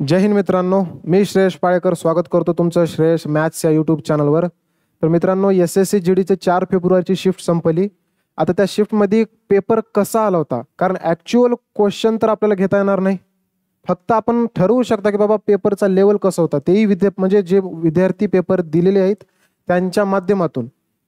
जय हिंद मित्रांनो, मी श्रेयश पाळेकर स्वागत करतो तुमचं श्रेयश मॅथ्स या यूट्यूब चॅनलवर. तर मित्रांनो, SSC GDचे 4 फेब्रुवारीची शिफ्ट संपली. आता त्या शिफ्टमध्ये पेपर कसा आला होता, कारण ॲक्च्युअल क्वेश्चन तर आपल्याला घेता येणार नाही. फक्त आपण ठरवू शकता की बाबा पेपरचा लेवल कसा होता, तेही म्हणजे जे विद्यार्थी पेपर दिलेले आहेत त्यांच्या माध्यमातून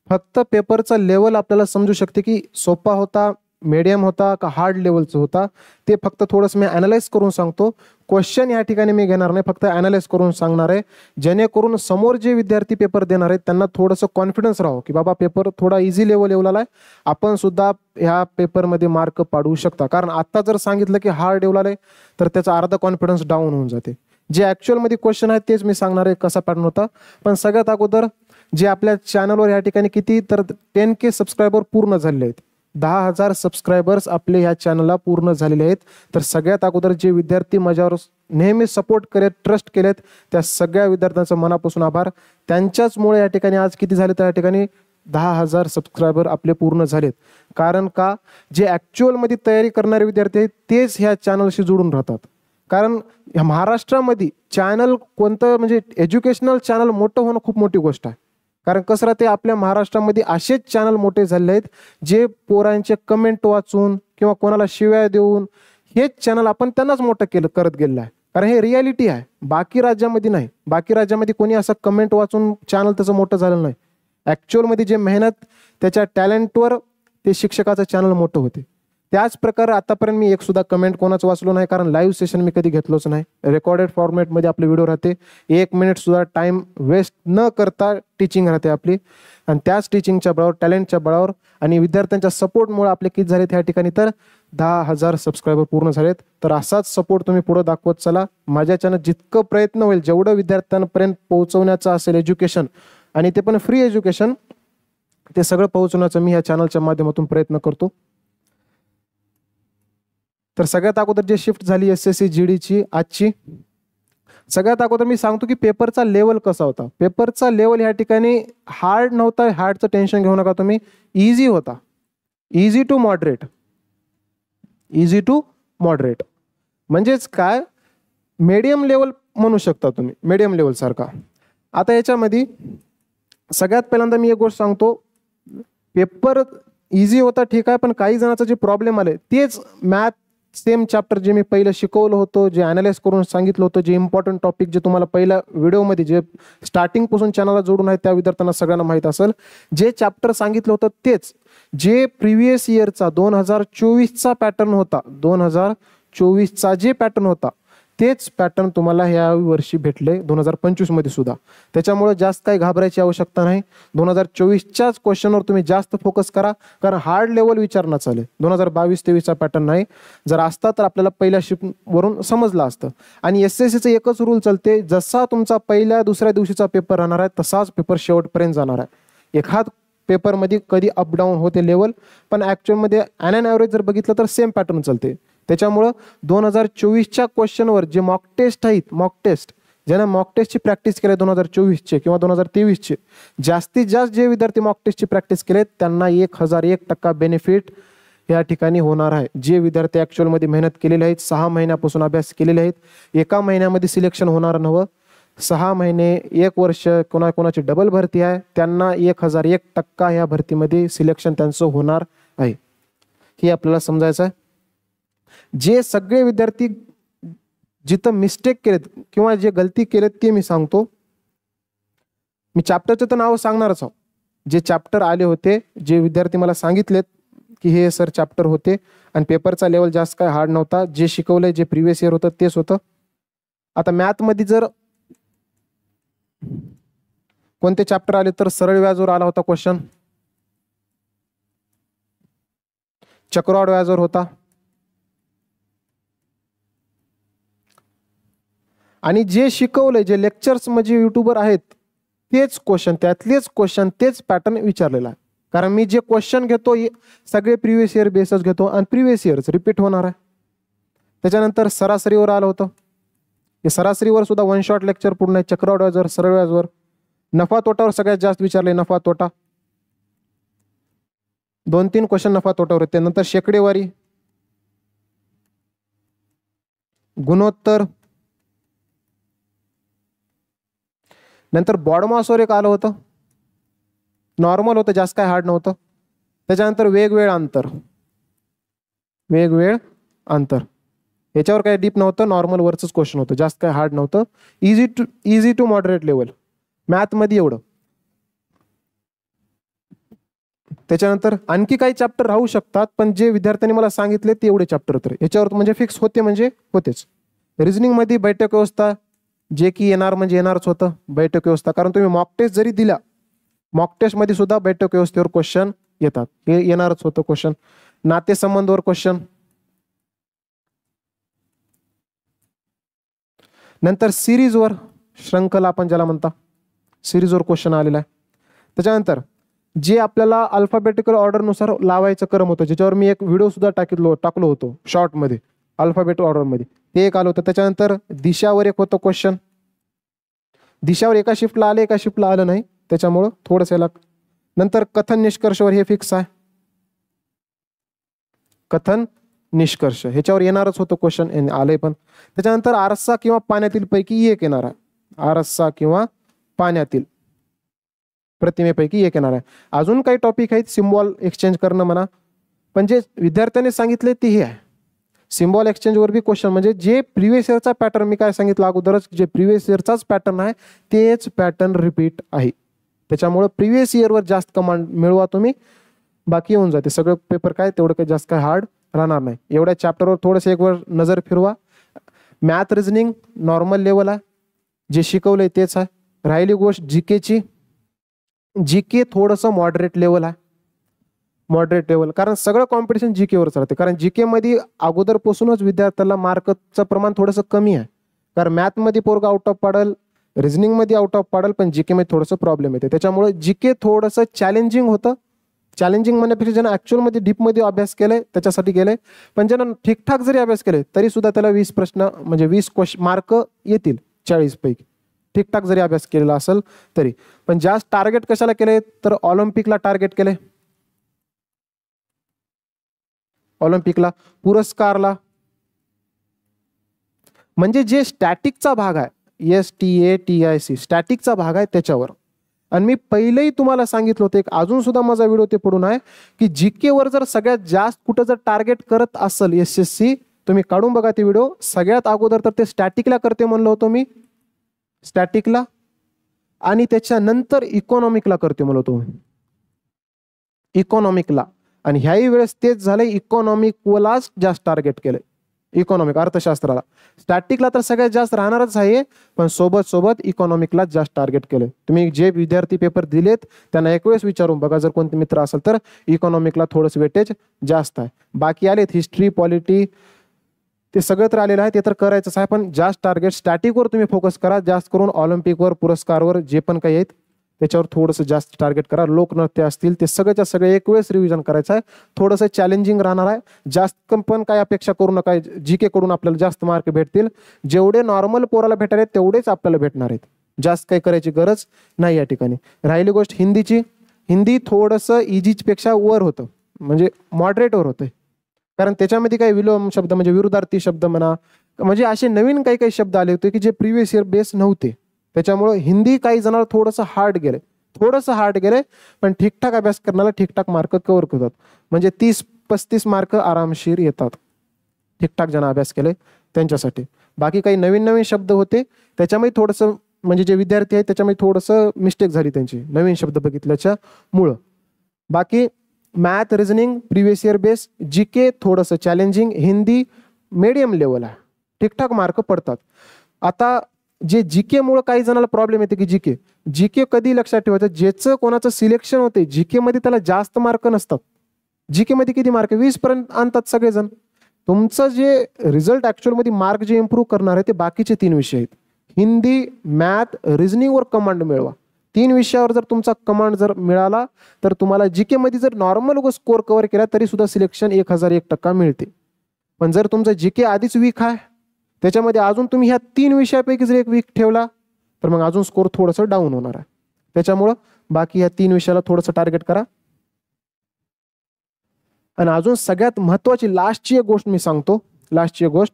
फक्त पेपरचा लेवल आपल्याला समजू शकते की सोपा होता, मीडियम होता का हार्ड लेवलचा होता. ते फक्त थोडंसं मी ॲनालाइज करून सांगतो. क्वेश्चन या ठिकाणी मी घेणार नाही, फक्त ॲनालाइज करून सांगणार आहे, जेणेकरून समोर जे विद्यार्थी पेपर देणार आहेत त्यांना थोडंसं कॉन्फिडन्स राहो की बाबा पेपर थोडा इझी लेवल आहे, आपण सुद्धा ह्या पेपरमध्ये मार्क पाडू शकता. कारण आत्ता जर सांगितलं की हार्ड लेवल आहे तर त्याचा अर्धा कॉन्फिडन्स डाऊन होऊन जाते. जे ॲक्च्युअलमध्ये क्वेश्चन आहेत तेच मी सांगणार आहे कसा पॅटर्न होता. पण सगळ्यात अगोदर जे आपल्या चॅनलवर या ठिकाणी किती तर 10K सबस्क्रायबर पूर्ण झालेले आहेत. 10,000 सबस्क्रायबर्स आपले ह्या चॅनलला पूर्ण झालेले आहेत. तर सगळ्यात अगोदर जे विद्यार्थी माझ्यावर नेहमी सपोर्ट केलेत, ट्रस्ट केलेत, त्या सगळ्या विद्यार्थ्यांचं मनापासून आभार. त्यांच्याचमुळे या ठिकाणी आज किती झाले, त्या ठिकाणी 10,000 सबस्क्रायबर आपले पूर्ण झालेत. कारण का, जे ॲक्च्युअलमध्ये तयारी करणारे विद्यार्थी आहेत तेच ह्या चॅनलशी जोडून राहतात. कारण ह्या महाराष्ट्रामध्ये चॅनल कोणतं म्हणजे एज्युकेशनल चॅनल मोठं होणं खूप मोठी गोष्ट आहे. कारण कसं राहते, आपल्या महाराष्ट्रामध्ये असेच चॅनल मोठे झालेले आहेत जे पोरांचे कमेंट वाचून किंवा कोणाला शिव्या देऊन हेच चॅनल आपण त्यांनाच मोठं करत गेलेलं आहे. कारण हे रियालिटी आहे, बाकी राज्यामध्ये नाही. बाकी राज्यामध्ये कोणी असं कमेंट वाचून चॅनल त्याचं मोठं झालं नाही. ॲक्च्युअलमध्ये जे मेहनत त्याच्या टॅलेंटवर ते शिक्षकाचं चॅनल मोठं होते. त्याच प्रकारे आतापर्यंत मी एक सुद्धा कमेंट कोणाचं वाचलो नाही, कारण लाईव्ह सेशन मी कधी घेतलोच नाही. रेकॉर्डेड फॉर्मॅटमध्ये आपले व्हिडिओ राहते, 1 मिनिट सुद्धा टाइम वेस्ट न करता टीचिंग राहते आपली. आणि त्याच टीचिंगच्या बळावर, टॅलेंटच्या बळावर आणि विद्यार्थ्यांच्या सपोर्टमुळे आपले किती झालेत या ठिकाणी, तर 10,000 सबस्क्रायबर पूर्ण झालेत. तर असाच सपोर्ट तुम्ही पुढे दाखवत चला. माझ्याच्यानं जितकं प्रयत्न होईल, जेवढं विद्यार्थ्यांपर्यंत पोहोचवण्याचं असेल एज्युकेशन, आणि ते पण फ्री एज्युकेशन, ते सगळं पोहोचवण्याचा मी या चॅनलच्या माध्यमातून प्रयत्न करतो. तर सगळ्यात अगोदर जे शिफ्ट झाली SSC GDची आजची, सगळ्यात अगोदर मी सांगतो की पेपरचा लेवल कसा होता. पेपरचा लेवल या ठिकाणी हार्ड नव्हता, हार्डचं टेन्शन घेऊ नका तुम्ही. इझी होता, easy to moderate. Easy to moderate म्हणजेच काय, मीडियम लेवल म्हणू शकता तुम्ही, मीडियम लेवल सारखा. आता याच्यामध्ये सगळ्यात पहिल्यांदा मी एक गोष्ट सांगतो, पेपर इझी होता ठीक आहे, पण काही जणांचा जे प्रॉब्लेम आले तेच मॅथ सेम चॅप्टर जे मी पहिलं शिकवलं होतं, जे ॲनालाइज करून सांगितलं होतं, जे इम्पॉर्टंट टॉपिक जे तुम्हाला पहिल्या व्हिडिओमध्ये जे स्टार्टिंगपासून चॅनलला जोडून आहे त्या विद्यार्थ्यांना सगळ्यांना माहीत असेल, जे चॅप्टर सांगितलं होतं तेच, जे प्रिव्हियस इयरचा 2024चा पॅटर्न होता, 2024चा जे पॅटर्न होता तेच पॅटर्न तुम्हाला ह्या वर्षी भेटले 2025मध्ये सुद्धा. त्याच्यामुळे जास्त काही घाबरायची आवश्यकता नाही. 2024च्याच क्वेश्चनवर तुम्ही जास्त फोकस करा, कारण हार्ड लेवल विचारणं चालेल. 2022-23चा पॅटर्न नाही. जर असता तर आपल्याला पहिल्या शिफ्टवरून समजलं असतं. आणि SSCचं एकच रूल चालते, जसा तुमचा पहिल्या दुसऱ्या दिवशीचा पेपर राहणार आहे तसाच पेपर शेवटपर्यंत जाणार आहे. एखाद पेपरमध्ये कधी अपडाऊन होते लेवल, पण ॲक्च्युअलमध्ये ॲन ॲव्हरेज जर बघितलं तर सेम पॅटर्न चालते. त्याच्यामुळं 2024च्या क्वेश्चनवर जे मॉक टेस्ट आहेत, मॉक टेस्ट ज्यांना मॉक टेस्टची प्रॅक्टिस केली 2024चे किंवा 2023चे, जास्तीत जास्त जे विद्यार्थी मॉक टेस्टची प्रॅक्टिस केलेत त्यांना 1001% बेनिफिट या ठिकाणी होणार आहे. जे विद्यार्थी ॲक्च्युअलमध्ये मेहनत केलेले आहेत, 6 महिन्यापासून अभ्यास केलेले आहेत, एका महिन्यामध्ये सिलेक्शन होणार नव्हतं, 6 महिने 1 वर्ष कोणाची डबल भरती आहे त्यांना 1001% ह्या भरतीमध्ये सिलेक्शन त्यांचं होणार आहे. हे आपल्याला समजायचं आहे. जे सगळे विद्यार्थी जिथं मिस्टेक केलेत किंवा जे गलती केलेत ते मी सांगतो. मी चॅप्टरचं तर नाव सांगणारच आहो. जे चॅप्टर आले होते, जे विद्यार्थी मला सांगितलेत की हे सर चॅप्टर होते आणि पेपरचा लेवल जास्त काय हार्ड नव्हता, जे शिकवलंय जे प्रिव्हियस इयर होतं तेच होतं. आता मॅथमध्ये जर कोणते चॅप्टर आले तर सरळ व्याजवर आला होता क्वेश्चन, चक्रवाढ व्याजवर होता, आणि जे शिकवलंय जे लेक्चर्स म्हणजे युट्यूबर आहेत तेच क्वेश्चन, त्यातलेच क्वेश्चन, तेच पॅटर्न विचारलेला आहे. कारण मी जे क्वेश्चन घेतो सगळे प्रिव्हियस इयर बेसच घेतो आणि प्रिव्हियस इयरच रिपीट होणार आहे. त्याच्यानंतर सरासरीवर आलं होतं, हे सरासरीवर सुद्धा 1 शॉट लेक्चर पूर्ण आहे. चक्रवाढ व्याजवर, सरळ व्याजवर, नफा तोटावर सगळ्यात जास्त विचारले, नफा तोटा 2-3 क्वेश्चन नफा तोटावर येते. नंतर शेकडेवारी, गुणोत्तर, नंतर बॉडमॉसवर एक आलं होतं, नॉर्मल होतं, जास्त काय हार्ड नव्हतं. त्याच्यानंतर वेगवेळ अंतर, वेगवेळ अंतर याच्यावर काय डीप नव्हतं, नॉर्मल वरच क्वेश्चन होतं, जास्त काय हार्ड नव्हतं. इझी टू मॉडरेट लेवल मॅथमध्ये एवढं. त्याच्यानंतर आणखी काही चॅप्टर राहू शकतात, पण जे विद्यार्थ्यांनी मला सांगितले ते एवढे चॅप्टर तर याच्यावर म्हणजे फिक्स होते, म्हणजे होतेच. रिझनिंग मध्ये बैठक व्यवस्था जे की येणार म्हणजे येणारच होतं बैठक व्यवस्था, कारण तुम्ही मॉक टेस्ट जरी दिला, मॉक टेस्ट मध्ये सुद्धा बैठक व्यवस्थेवर क्वेश्चन येतात, हे येणारच होतं क्वेश्चन. नातेसंबंधवर क्वेश्चन, नंतर सिरीजवर, श्रृंखला आपण ज्याला म्हणता, सिरीजवर क्वेश्चन आलेला आहे. त्याच्यानंतर जे आपल्याला अल्फाबेटिकल ऑर्डरनुसार लावायचं क्रम होतं, ज्याच्यावर मी एक व्हिडिओ सुद्धा टाकलो होतो शॉर्टमध्ये, अल्फाबेट ऑर्डरमध्ये, ते एक आलं होतं. त्याच्यानंतर दिशावर एक होतं क्वेश्चन, दिशावर एका शिफ्टला आले, एका शिफ्टला आलं नाही, त्याच्यामुळं थोडंसं याला. नंतर कथन निष्कर्षवर हे फिक्स आहे, कथन निष्कर्ष ह्याच्यावर येणारच होतं क्वेश्चन, आले पण. त्याच्यानंतर आरसा किंवा पाण्यातील पैकी एक येणार आहे, आरसा किंवा पाण्यातील प्रतिमेपैकी एक येणार आहे. अजून काही टॉपिक आहेत, सिम्बॉल एक्सचेंज करणं म्हणा, पण जे विद्यार्थ्यांनी सांगितले ते हे आहे. सिम्बॉल एक्सचेंजवर बी क्वेश्चन, म्हणजे जे प्रिव्हियस इयरचा पॅटर्न, मी काय सांगितलं अगोदरच, जे प्रिव्हियस इयरचाच पॅटर्न आहे तेच पॅटर्न रिपीट आहे. त्याच्यामुळे प्रिव्हियस इयरवर जास्त कमांड मिळवा तुम्ही, बाकी येऊन जाते सगळं पेपर, काय तेवढं काही जास्त काय हार्ड राहणार नाही. एवढ्या चॅप्टरवर थोडंसं एक वर नजर फिरवा. मॅथ रिझनिंग नॉर्मल लेवल आहे, जे शिकवलंय तेच आहे. राहिली गोष्ट जीकेची, जीके थोडंसं मॉडरेट लेवल आहे, मॉडरेट लेवल, कारण सगळं कॉम्पिटिशन जीकेवरच राहते. कारण जीके मध्ये अगोदरपासूनच विद्यार्थ्याला मार्कचं प्रमाण थोडंसं कमी आहे, कारण मॅथमध्ये पोरगा आउट ऑफ पाडल, रिझनिंग मध्ये आउट ऑफ पाडल, पण जीके मध्ये थोडंसं प्रॉब्लेम येते. त्याच्यामुळे जीके थोडंसं चॅलेंजिंग होतं. चॅलेंजिंग म्हणण्यापेक्षा ज्यानं ऍक्च्युअलमध्ये डीपमध्ये अभ्यास केलाय त्याच्यासाठी गेले, पण ज्यानं ठीकठाक जरी अभ्यास केले तरी सुद्धा त्याला 20 प्रश्न म्हणजे 20 मार्क येतील 40 पैकी, ठीकठाक जरी अभ्यास केलेला असेल तरी. पण जास्त टार्गेट कशाला केले तर ऑलिम्पिकला टार्गेट केले, ऑलिम्पिकला, पुरस्कारला, म्हणजे जे स्टॅटिकचा भाग आहे, STATIC स्टॅटिकचा भाग आहे त्याच्यावर. आणि मी पहिलेही तुम्हाला सांगितलं होतं, एक अजून सुद्धा माझा व्हिडिओ ते पडून आहे, की जीके वर जर सगळ्यात जास्त कुठं जर टार्गेट करत असेल SSC, तुम्ही काढून बघा ते व्हिडिओ. सगळ्यात अगोदर तर ते स्टॅटिकला करते म्हणलं होतं मी, स्टॅटिकला, आणि त्याच्यानंतर इकॉनॉमिकला करते म्हणलं होतो मी, इकॉनॉमिकला. आणि ह्याही वेळेस तेच झालंय, इकॉनॉमिकलाच जास्त टार्गेट केलंय, इकॉनॉमिक अर्थशास्त्राला. स्टॅटिकला तर सगळ्यात जास्त राहणारच आहे, पण सोबत सोबत इकॉनॉमिकला जास्त टार्गेट केलंय. तुम्ही जे विद्यार्थी पेपर दिलेत त्यांना एक वेळेस विचारून बघा, जर कोणते मित्र असेल तर इकॉनॉमिकला थोडंसं वेटेज जास्त आहे. बाकी आलेत हिस्ट्री, पॉलिटी, ते सगळं तर आलेलं आहे, ते तर करायचंच आहे, पण जास्त टार्गेट स्टॅटिकवर तुम्ही फोकस करा. जास्त करून ऑलिम्पिकवर, पुरस्कारवर, जे पण काही आहेत त्याच्यावर थोडंसं जास्त टार्गेट करा. लोकनृत्य असतील ते सगळ्याच्या सगळे एक वेळेस रिव्हिजन करायचं आहे. थोडंसं चॅलेंजिंग राहणार आहे, जास्त पण काय अपेक्षा करू नका जीके कडून आपल्याला जास्त मार्क भेटतील. जेवढे नॉर्मल पोराला भेटणार आहेत तेवढेच आपल्याला भेटणार आहेत, जास्त काही करायची गरज नाही या ठिकाणी. राहिली गोष्ट हिंदीची, हिंदी थोडंसं इजीपेक्षा वर होतं, म्हणजे मॉडरेटवर होतं, कारण त्याच्यामध्ये काही विलोम शब्द म्हणजे विरुद्धार्थी शब्द म्हणा, म्हणजे असे नवीन काही काही शब्द आले होते की जे प्रिव्हियस इयर बेस नव्हते. त्याच्यामुळे हिंदी काही जणांना थोडंसं हार्ड गेले, पण ठीकठाक अभ्यास करण्याला ठीकठाक मार्क कव्हर करतात, म्हणजे 30-35 मार्क आरामशीर येतात ठीकठाक ज्यांना अभ्यास केले त्यांच्यासाठी. बाकी काही नवीन नवीन शब्द होते त्याच्यामध्ये थोडंसं, म्हणजे जे विद्यार्थी आहेत त्याच्यामध्ये थोडंसं मिस्टेक झाली त्यांची नवीन शब्द बघितल्याच्या मुळं. बाकी math, reasoning previous year base, GK थोडंसं चॅलेंजिंग, हिंदी मीडियम लेवल आहे, ठीकठाक मार्क पडतात. आता जे जीके मुळे काही जणांना प्रॉब्लेम येते की जीके कधी लक्षात ठेवायचं, ज्याचं कोणाचं सिलेक्शन होते जीके मध्ये त्याला जास्त मार्क नसतात. जीके मध्ये किती मार्क 20 पर्यंत आणतात सगळेजण. तुमचं जे रिझल्ट ऍक्च्युअल मध्ये मार्क जे इम्प्रूव्ह करणार आहे ते बाकीचे 3 विषय आहेत, हिंदी, मॅथ, रिझनिंग वर कमांड मिळवा. 3 विषयावर जर तुमचा कमांड जर मिळाला तर तुम्हाला जीके मध्ये जर नॉर्मल स्कोर कव्हर केला तरी सुद्धा सिलेक्शन 1001% मिळते. पण जर तुमचं जीके आधीच वीक आहे, त्याच्यामध्ये अजून तुम्ही ह्या 3 विषयापैकी जर एक वीक ठेवला तर मग अजून स्कोर थोडंसं डाऊन होणार आहे. त्याच्यामुळं बाकी ह्या 3 विषयाला थोडंसं टार्गेट करा. आणि अजून सगळ्यात महत्वाची लास्टची एक गोष्ट मी सांगतो, लास्टची एक गोष्ट.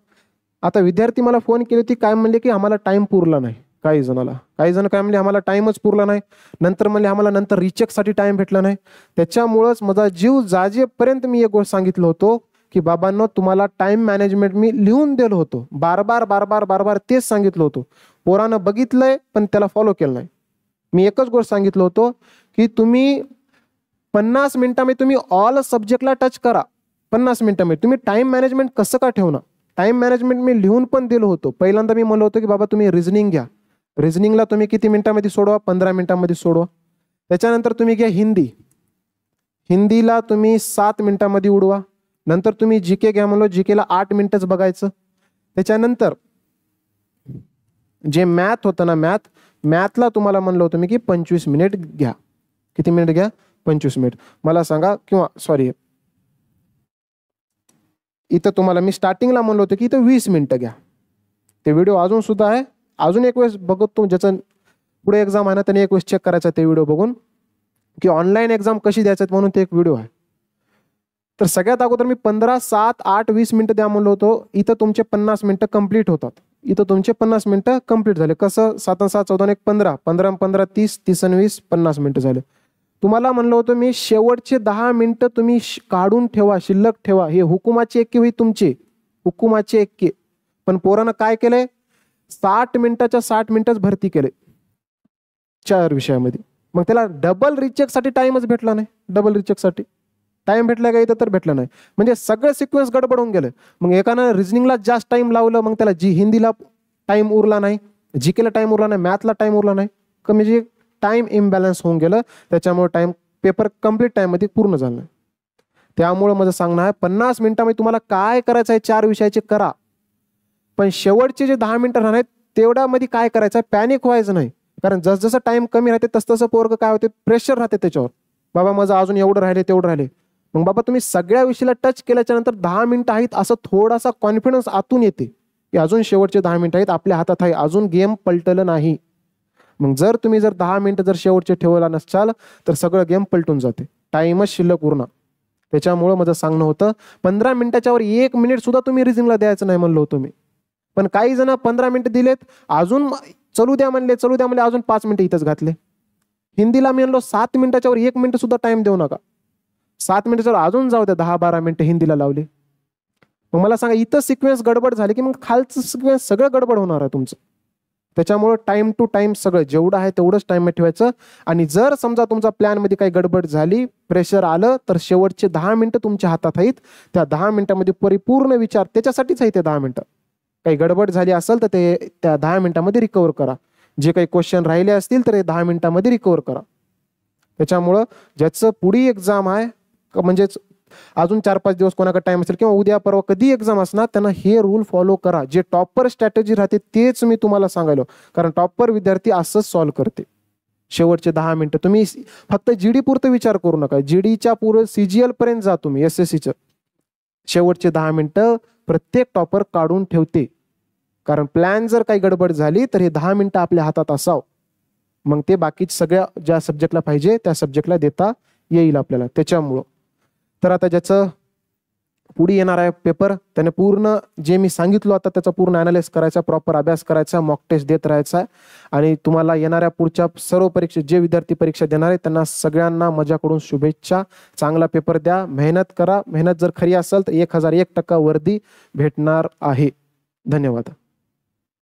आता विद्यार्थी मला फोन केली होती, काय म्हणले की आम्हाला टाइम पुरला नाही. काही जणाला, काही जण काय म्हणले आम्हाला टाइमच पुरला नाही, नंतर म्हणले आम्हाला नंतर रिचेकसाठी टाइम भेटला नाही. त्याच्यामुळंच माझा जीव जाजेपर्यंत मी एक गोष्ट सांगितलं होतो की बाबांनो तुम्हाला टाइम मॅनेजमेंट मी लिहून दिलं होतं, बार बार तेच सांगितलं होतं. पोरानं बघितलंय पण त्याला फॉलो केलं नाही. मी एकच गोष्ट सांगितलं होतं की तुम्ही 50 मिनिटांमध्ये तुम्ही ऑल सब्जेक्टला टच करा. 50 मिनिटांमध्ये तुम्ही टाइम मॅनेजमेंट कसं का ठेवणार, टाइम मॅनेजमेंट मी लिहून पण दिलं होतं. पहिल्यांदा मी म्हणलं होतं की बाबा तुम्ही रिझनिंग घ्या, रिझनिंगला तुम्ही किती मिनिटांमध्ये सोडवा, 15 मिनिटांमध्ये सोडवा. त्याच्यानंतर तुम्ही घ्या हिंदी, हिंदीला तुम्ही 7 मिनिटांमध्ये उडवा. नंतर तुम्ही जीके घ्या, म्हणलो जीकेला 8 मिनिटच बघायचं. त्याच्यानंतर जे मॅथ होतं ना, मॅथला तुम्हाला म्हणलं होतं मी की 25 मिनिट घ्या. किती मिनिट घ्या, 25 मिनिट. मला सांगा, किंवा सॉरी इथं तुम्हाला मी स्टार्टिंगला म्हणलं होतं की इथं 20 मिनिटं घ्या. ते व्हिडिओ अजून सुद्धा आहे, अजून एक वेळेस बघतो, ज्याचं पुढे एक्झाम आहे ना त्याने एक वेळेस चेक करायचा ते व्हिडिओ बघून की ऑनलाईन एक्झाम कशी द्यायचं म्हणून ते एक व्हिडिओ आहे. तर सगळ्यात अगोदर मी 15, 7, 8, 20 मिनिटं द्या म्हणलो होतो. इथं तुमचे 50 मिनिटं कंप्लीट होतात. इथं तुमचे 50 मिनिटं कंप्लीट झाले. कसं, 7 7 14 1 15, 15 15 30, 30 20, 50 मिनिटं झाले. तुम्हाला म्हणलं होतं मी शेवटचे 10 मिनिटं तुम्ही काढून ठेवा, शिल्लक ठेवा. हे हुकुमाचे एक्के होई तुमचे, हुकुमाचे एक्के. पण पोरानं काय केलंय, 60 मिनिटाच्या 60 मिनिटच भरती केले 4 विषयामध्ये. मग त्याला डबल रिचेकसाठी टाइमच भेटला नाही. डबल रिचेकसाठी टाइम भेटला का इथं, तर भेटला नाही. म्हणजे सगळं सिक्वेन्स गडबड होऊन गेलं. मग एकानं रिझनिंगला जास्त टाइम लावलं, मग त्याला हिंदीला टाइम उरला नाही, जीकेला टाइम उरला नाही, मॅथला टाइम उरला नाही. म्हणजे टाइम इम्बॅलन्स होऊन गेलं. त्याच्यामुळे टाइम पेपर कम्प्लीट टाइममध्ये पूर्ण झालं नाही. त्यामुळे माझं सांगणं आहे 50 मिनिटांमध्ये तुम्हाला काय करायचं आहे 4 विषयाचे करा, पण शेवटचे जे 10 मिनिटं राहणार तेवढ्यामध्ये काय करायचं आहे, पॅनिक व्हायचं नाही. कारण जसजसं टाइम कमी राहते तसं पोरगं काय होते, प्रेशर राहते त्याच्यावर, बाबा माझं अजून एवढं राहिले तेवढं राहिले. मग बाबा तुम्ही सगळ्या विषयाला टच केल्याच्या नंतर 10 मिनिटं आहेत असं थोडासा कॉन्फिडन्स आतून येते की अजून शेवटचे 10 मिनिटं आहेत, आपल्या हातात आहे, अजून गेम पलटलं नाही. मग जर तुम्ही 10 मिनिटं जर शेवटचे ठेवला नसाल तर सगळं गेम पलटून जाते, टाइमच शिल्लक उरणार. त्याच्यामुळं माझं सांगणं होतं 15 मिनिटाच्या वर 1 मिनिट सुद्धा तुम्ही रिझनिंगला द्यायचं नाही म्हणलं होतं मी. पण काही जण 15 मिनिटं दिलेत, अजून चलू द्या म्हणले अजून 5 मिनिटं इथंच घातले. हिंदीला मी म्हणलो 7 मिनिटाच्या वर 1 मिनिट सुद्धा टाइम देऊ नका. 7 मिनिटाच्या वर अजून जाऊ द्या, 10-12 मिनिटं हिंदीला लावली. मग मला सांगा, इथं सिक्वेन्स गडबड झाली की मग खालचं सिक्वेन्स सगळं गडबड होणार आहे तुमचं. त्याच्यामुळे टाइम टू टाइम सगळं जेवढं आहे तेवढंच टाइम ठेवायचं. आणि जर समजा तुमचा प्लॅनमध्ये काही गडबड झाली, प्रेशर आलं, तर शेवटचे 10 मिनिटं तुमच्या हातात आहेत. त्या 10 मिनिटांमध्ये परिपूर्ण विचार, त्याच्यासाठीच आहे ते 10 मिनिटं. काही गडबड झाली असेल तर ते त्या 10 मिनिटांमध्ये रिकवर करा. जे काही क्वेश्चन राहिले असतील तर ते 10 मिनिटांमध्ये रिकवर करा. त्याच्यामुळं ज्याचं पुढी एक्झाम आहे, म्हणजेच अजून 4-5 दिवस कोणाकडे टाइम असेल किंवा उद्या परवा कधी एक्झाम असणार, त्यांना हे रूल फॉलो करा. जे टॉपर स्ट्रॅटेजी राहते तेच मी तुम्हाला सांगायलो. कारण टॉपर विद्यार्थी असंच सॉल्व्ह करते. शेवटचे 10 मिनिटं तुम्ही फक्त जीडी पुरतं विचार करू नका, जीडीच्या पुढे सीजीएल पर्यंत जा तुम्ही, एसएससीचं. शेवटचे 10 मिनिटं प्रत्येक टॉपर काढून ठेवते. कारण प्लॅन जर काही गडबड झाली तर हे 10 मिनिटं आपल्या हातात असावं. मग ते बाकी सगळ्या ज्या सब्जेक्टला पाहिजे त्या सब्जेक्टला देता येईल आपल्याला. त्याच्यामुळं तर आता ज्याचं पुढे येणार आहे पेपर, त्याने पूर्ण जे मी सांगितलं आता त्याचा पूर्ण अनालिसिस करायचा, प्रॉपर अभ्यास करायचा, मॉक टेस्ट देत राहायचा. आणि तुम्हाला येणाऱ्या पुढच्या सर्व परीक्षा, जे विद्यार्थी परीक्षा देणार आहे त्यांना सगळ्यांना माझ्याकडून शुभेच्छा. चांगला पेपर द्या, मेहनत करा. मेहनत जर खरी असेल तर 1001% वर्दी भेटणार आहे. धन्यवाद.